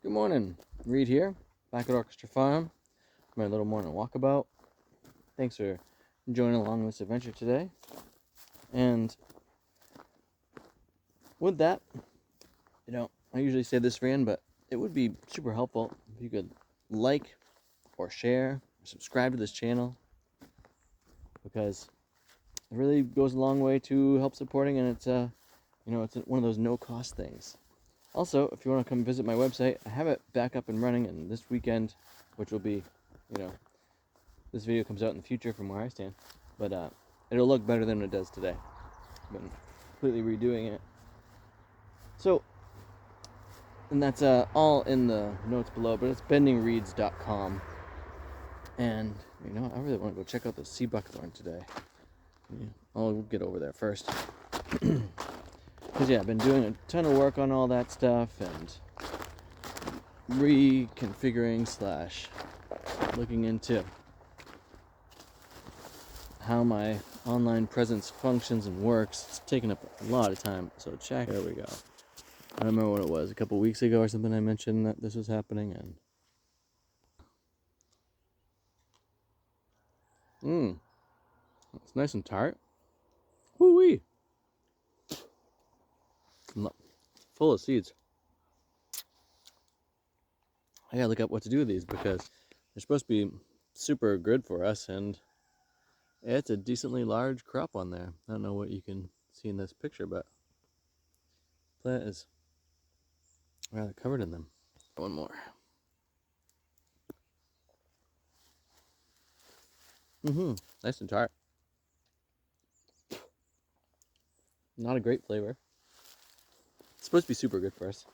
Good morning, Reed here, back at Orchestra Farm, my little morning walkabout. Thanks for joining along this adventure today. And with that, I usually say this for but it would be super helpful if you could like or share or subscribe to this channel, because it really goes a long way to help supporting, and it's it's one of those no-cost things. Also, if you want to come visit my website, I have it back up and running, and this weekend, which will be, this video comes out in the future from where I stand, but it'll look better than it does today. I've been completely redoing it. So, and that's all in the notes below, but it's bendingreeds.com. And, I really want to go check out the sea buckthorn today. I'll get over there first. Because, I've been doing a ton of work on all that stuff and reconfiguring / looking into how my online presence functions and works. It's taken up a lot of time, so there we go. I don't remember what it was, a couple weeks ago or something I mentioned that this was happening, and it's nice and tart. Woo-wee! Full of seeds. I gotta look up what to do with these because they're supposed to be super good for us, and it's a decently large crop on there. I don't know what you can see in this picture, but the plant is rather covered in them. One more. Nice and tart. Not a great flavor. It's supposed to be super good for us.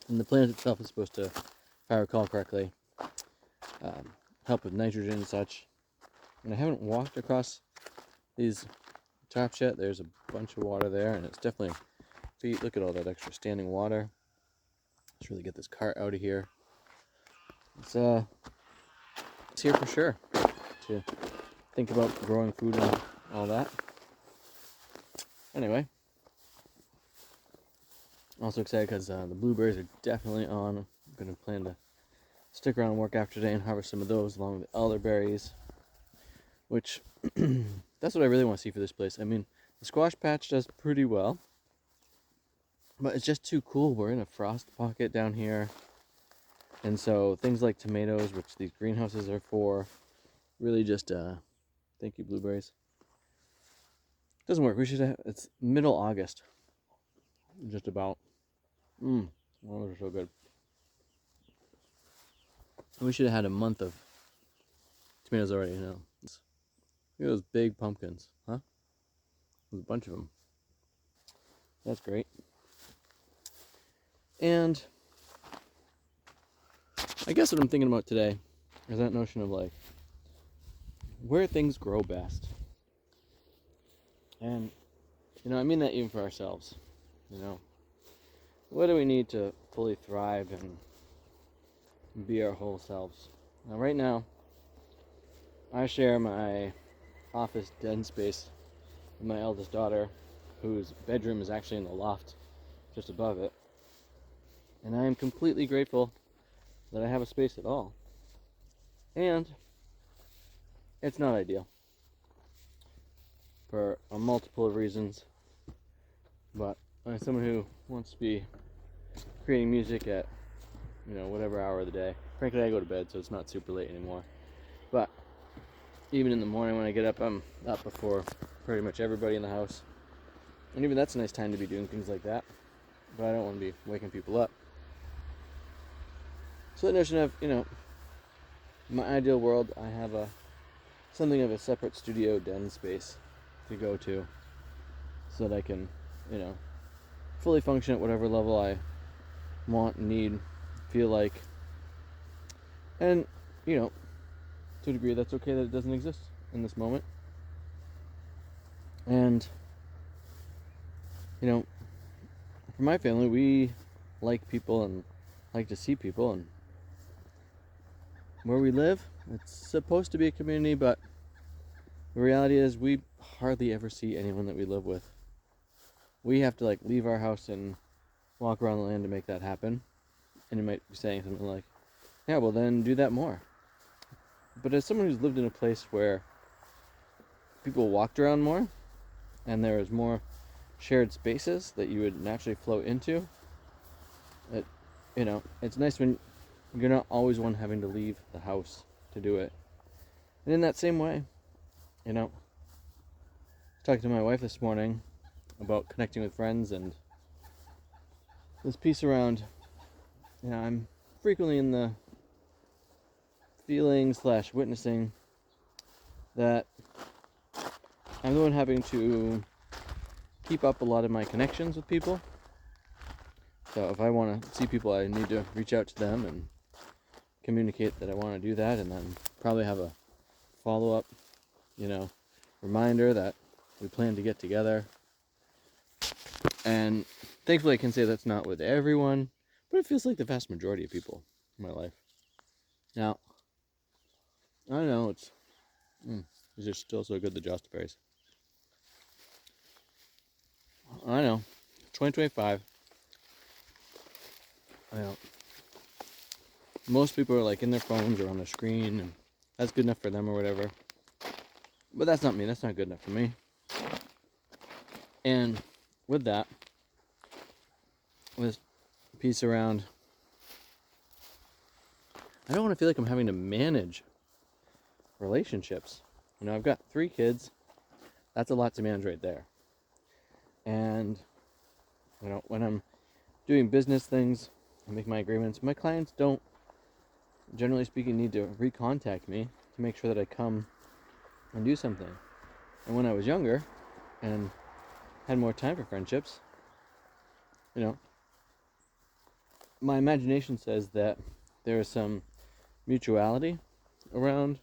And the plant itself is supposed to, if I recall correctly, help with nitrogen and such. And I haven't walked across these tops yet. There's a bunch of water there, and it's definitely feet. Look at all that extra standing water. Let's really get this cart out of here. It's here for sure to think about growing food and all that. Anyway, also excited because the blueberries are definitely on. I'm going to plan to stick around and work after today and harvest some of those along with the elderberries, which that's what I really want to see for this place. I mean, the squash patch does pretty well, but it's just too cool. We're in a frost pocket down here, and so things like tomatoes, which these greenhouses are for, really just thank you, blueberries. Doesn't work. We should have, it's middle August, just about. Those are so good. We should have had a month of tomatoes already. Look at those big pumpkins, huh? There's a bunch of them. That's great. And I guess what I'm thinking about today is that notion of like where things grow best. And I mean that even for ourselves. What do we need to fully thrive and be our whole selves? Now, right now, I share my office den space with my eldest daughter, whose bedroom is actually in the loft just above it. And I am completely grateful that I have a space at all. And it's not ideal for a multiple of reasons, but as someone who wants to be creating music at whatever hour of the day, frankly I go to bed so it's not super late anymore, but even in the morning when I get up, I'm up before pretty much everybody in the house, and even that's a nice time to be doing things like that, but I don't want to be waking people up. So the notion of, in my ideal world, I have something of a separate studio den space to go to so that I can, fully function at whatever level I want, need, feel like. And, to a degree, that's okay that it doesn't exist in this moment. And, for my family, we like people and like to see people, and where we live, it's supposed to be a community, but the reality is we hardly ever see anyone that we live with. We have to leave our house and walk around the land to make that happen. And you might be saying something like, yeah, well then do that more. But as someone who's lived in a place where people walked around more and there was more shared spaces that you would naturally flow into, it, it's nice when you're not always one having to leave the house to do it. And in that same way, talking to my wife this morning about connecting with friends and this piece around, I'm frequently in the feeling / witnessing that I'm the one having to keep up a lot of my connections with people. So if I want to see people, I need to reach out to them and communicate that I want to do that, and then probably have a follow-up, reminder that we plan to get together. And thankfully I can say that's not with everyone, but it feels like the vast majority of people in my life. Now, I don't know, these are still so good, the Jostaberries. I know, 2025. I know. Most people are like in their phones or on the screen, and that's good enough for them or whatever. But that's not me. That's not good enough for me. And with that, this piece around, I don't want to feel like I'm having to manage relationships. I've got 3 kids. That's a lot to manage right there. And, when I'm doing business things, I make my agreements. My clients don't, generally speaking, need to recontact me to make sure that I come and do something. And when I was younger and had more time for friendships, my imagination says that there is some mutuality around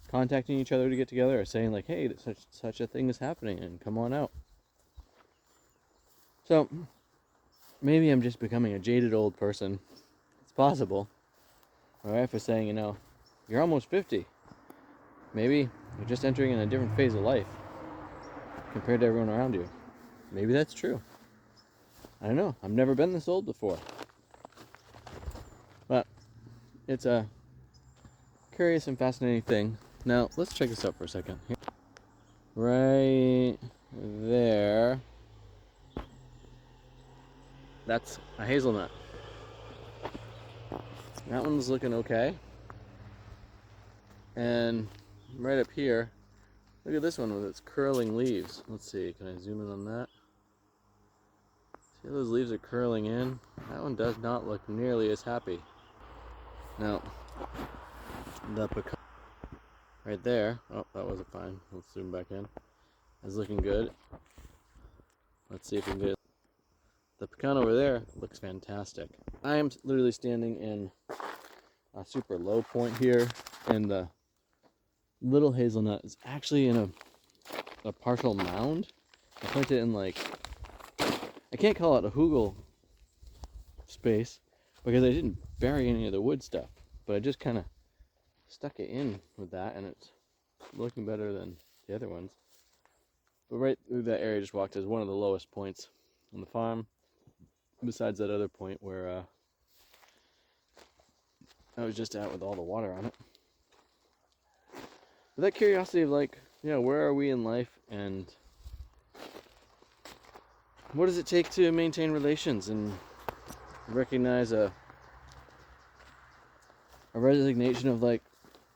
contacting each other to get together, or saying like, hey, such a thing is happening and come on out. So maybe I'm just becoming a jaded old person. It's possible. My wife is saying, you're almost 50. Maybe you're just entering in a different phase of life compared to everyone around you. Maybe that's true. I don't know. I've never been this old before. But it's a curious and fascinating thing. Now, let's check this out for a second. Right there. That's a hazelnut. That one's looking okay. And right up here, look at this one with its curling leaves. Let's see, can I zoom in on that? See how those leaves are curling in? That one does not look nearly as happy. Now, the pecan right there, oh, that wasn't fine. Let's zoom back in. It's looking good. Let's see if we can get it. The pecan over there looks fantastic. I am literally standing in a super low point here, and the little hazelnut is actually in a partial mound. I planted it in I can't call it a hugel space because I didn't bury any of the wood stuff, but I just kind of stuck it in with that, and it's looking better than the other ones. But right through that area I just walked is one of the lowest points on the farm, besides that other point where I was just at with all the water on it. But that curiosity of where are we in life, and what does it take to maintain relations, and recognize a resignation of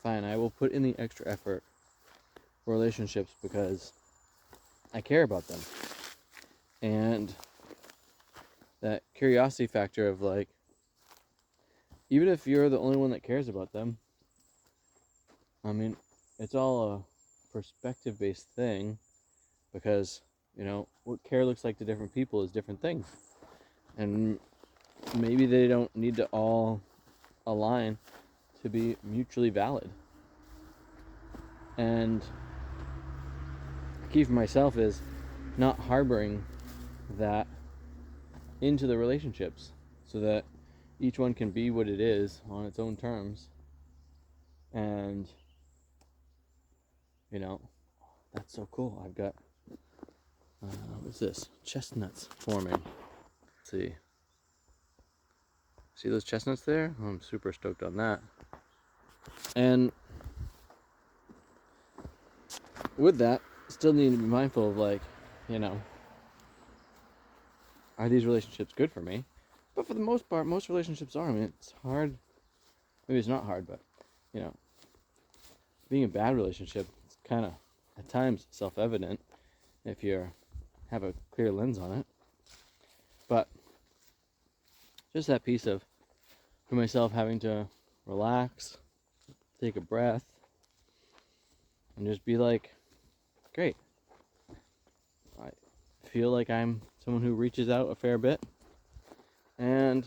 fine, I will put in the extra effort for relationships because I care about them. And that curiosity factor of even if you're the only one that cares about them, I mean, it's all a perspective-based thing, because what care looks like to different people is different things, and maybe they don't need to all align to be mutually valid. And the key for myself is not harboring that into the relationships, so that each one can be what it is on its own terms. And that's so cool. I've got what's this? Chestnuts forming. Let's see. See those chestnuts there? I'm super stoked on that. And with that, still need to be mindful of, like, you know, are these relationships good for me? But for the most part, most relationships are. I mean, it's hard. Maybe it's not hard, but, you know, being a bad relationship, it's kind of, at times, self-evident if you have a clear lens on it. But just that piece of, for myself, having to relax, take a breath, and just be like, great. I feel like I'm someone who reaches out a fair bit, and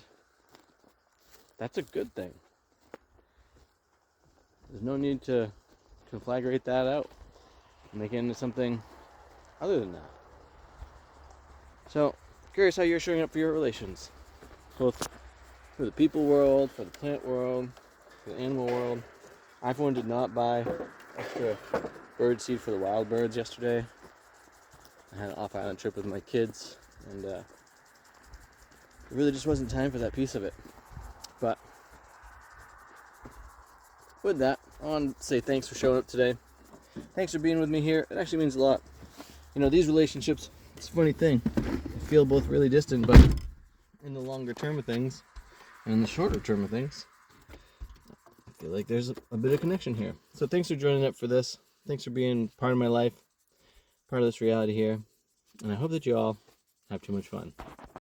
that's a good thing. There's no need to conflagrate that out and make it into something other than that. So, curious how you're showing up for your relations, both for the people world, for the plant world, for the animal world. I, for one, did not buy extra bird seed for the wild birds yesterday. I had an off-island trip with my kids, and it really just wasn't time for that piece of it. But with that, I want to say thanks for showing up today. Thanks for being with me here. It actually means a lot. You know, these relationships, it's a funny thing. They feel both really distant, but in the longer term of things, and in the shorter term of things, I feel like there's a bit of connection here. So thanks for joining up for this. Thanks for being part of my life, part of this reality here. And I hope that you all have too much fun.